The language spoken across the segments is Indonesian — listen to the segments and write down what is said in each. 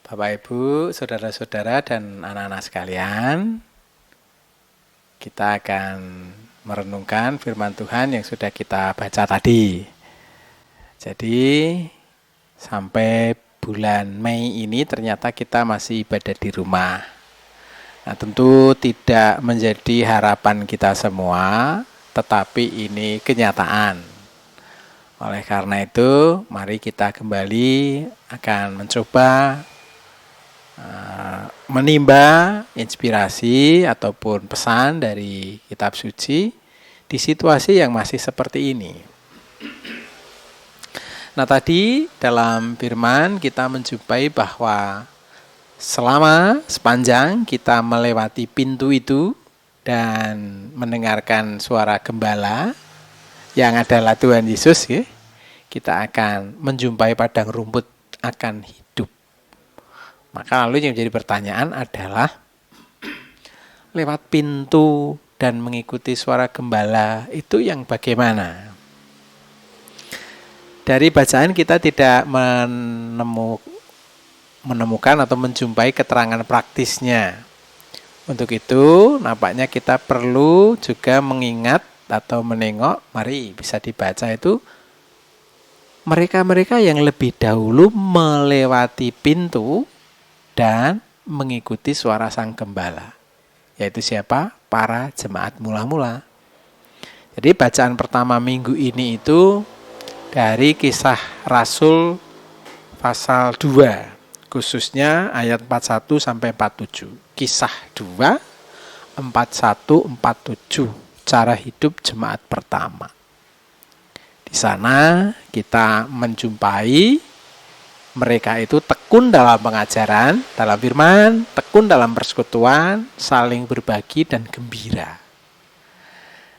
Bapak Ibu, saudara-saudara dan anak-anak sekalian, kita akan merenungkan firman Tuhan yang sudah kita baca tadi. Jadi, sampai bulan Mei ini ternyata kita masih ibadah di rumah. Nah, tentu tidak menjadi harapan kita semua, tetapi ini kenyataan. Oleh karena itu, mari kita kembali akan mencoba menimba inspirasi ataupun pesan dari kitab suci di situasi yang masih seperti ini. Nah, tadi dalam firman kita menjumpai bahwa sepanjang kita melewati pintu itu dan mendengarkan suara gembala yang adalah Tuhan Yesus, kita akan menjumpai padang rumput akan hidup. Maka lalu yang menjadi pertanyaan adalah lewat pintu dan mengikuti suara gembala itu yang bagaimana? Dari bacaan kita tidak menemukan atau menjumpai keterangan praktisnya. Untuk itu nampaknya kita perlu juga mengingat atau menengok, mari bisa dibaca itu mereka-mereka yang lebih dahulu melewati pintu dan mengikuti suara sang gembala. Yaitu siapa? Para jemaat mula-mula. Jadi bacaan pertama minggu ini itu dari Kisah Rasul pasal 2, khususnya ayat 41 sampai 47. Kisah 2 41-47, cara hidup jemaat pertama. Di sana kita menjumpai mereka itu tekun dalam pengajaran, dalam firman, tekun dalam persekutuan, saling berbagi dan gembira.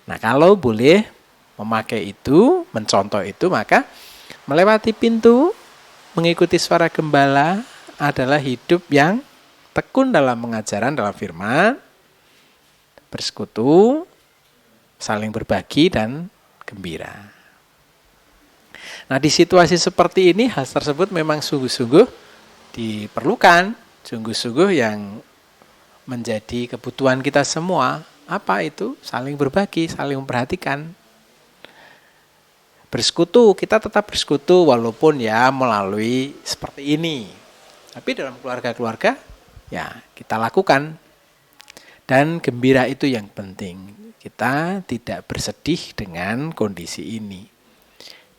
Nah, kalau boleh memakai itu, mencontoh itu, maka melewati pintu, mengikuti suara gembala adalah hidup yang tekun dalam pengajaran, dalam firman, bersekutu, saling berbagi dan gembira. Nah, di situasi seperti ini, hal tersebut memang sungguh-sungguh diperlukan, sungguh-sungguh yang menjadi kebutuhan kita semua. Apa itu? Saling berbagi, saling memperhatikan. Bersekutu, kita tetap bersekutu walaupun ya melalui seperti ini. Tapi dalam keluarga-keluarga, ya kita lakukan. Dan gembira itu yang penting. Kita tidak bersedih dengan kondisi ini.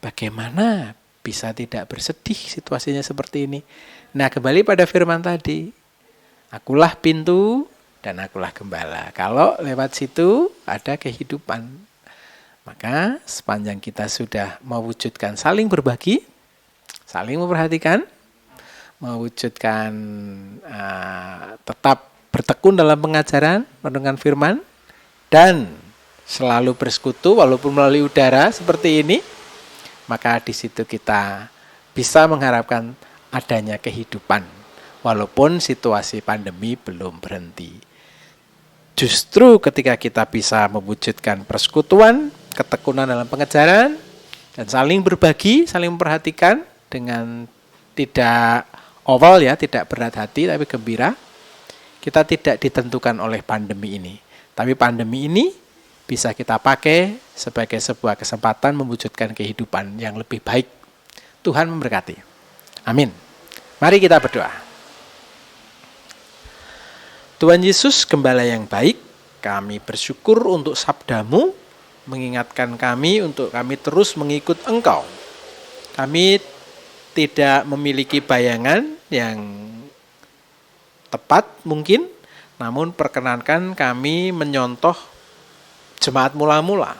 Bagaimana bisa tidak bersedih situasinya seperti ini? Nah, kembali pada firman tadi. Akulah pintu dan akulah gembala. Kalau lewat situ ada kehidupan. Maka sepanjang kita sudah mewujudkan saling berbagi, saling memperhatikan, mewujudkan tetap bertekun dalam pengajaran, mendengarkan firman, dan selalu bersekutu walaupun melalui udara seperti ini, maka di situ kita bisa mengharapkan adanya kehidupan walaupun situasi pandemi belum berhenti. Justru ketika kita bisa mewujudkan persekutuan, ketekunan dalam pengajaran, dan saling berbagi, saling memperhatikan dengan tidak tidak berat hati tapi gembira, kita tidak ditentukan oleh pandemi ini. Tapi pandemi ini bisa kita pakai sebagai sebuah kesempatan mewujudkan kehidupan yang lebih baik. Tuhan memberkati. Amin. Mari kita berdoa. Tuhan Yesus, Gembala yang baik, kami bersyukur untuk sabda-Mu, mengingatkan kami untuk kami terus mengikut Engkau. Kami tidak memiliki bayangan yang tepat mungkin, namun perkenankan kami menyontoh jemaat mula-mula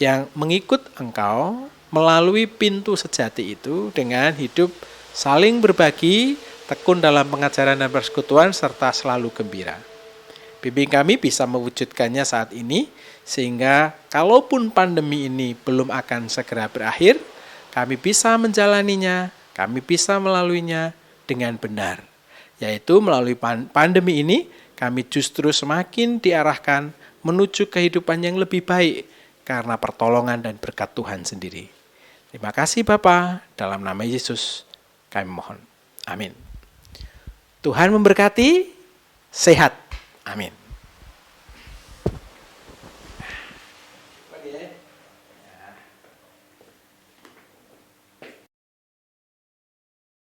yang mengikut Engkau melalui pintu sejati itu dengan hidup saling berbagi, tekun dalam pengajaran dan persekutuan, serta selalu gembira. Bimbing kami bisa mewujudkannya saat ini, sehingga kalaupun pandemi ini belum akan segera berakhir, kami bisa menjalaninya, kami bisa melaluinya dengan benar. Yaitu melalui pandemi ini, kami justru semakin diarahkan menuju kehidupan yang lebih baik karena pertolongan dan berkat Tuhan sendiri. Terima kasih Bapa, dalam nama Yesus kami mohon. Amin. Tuhan memberkati, sehat. Amin.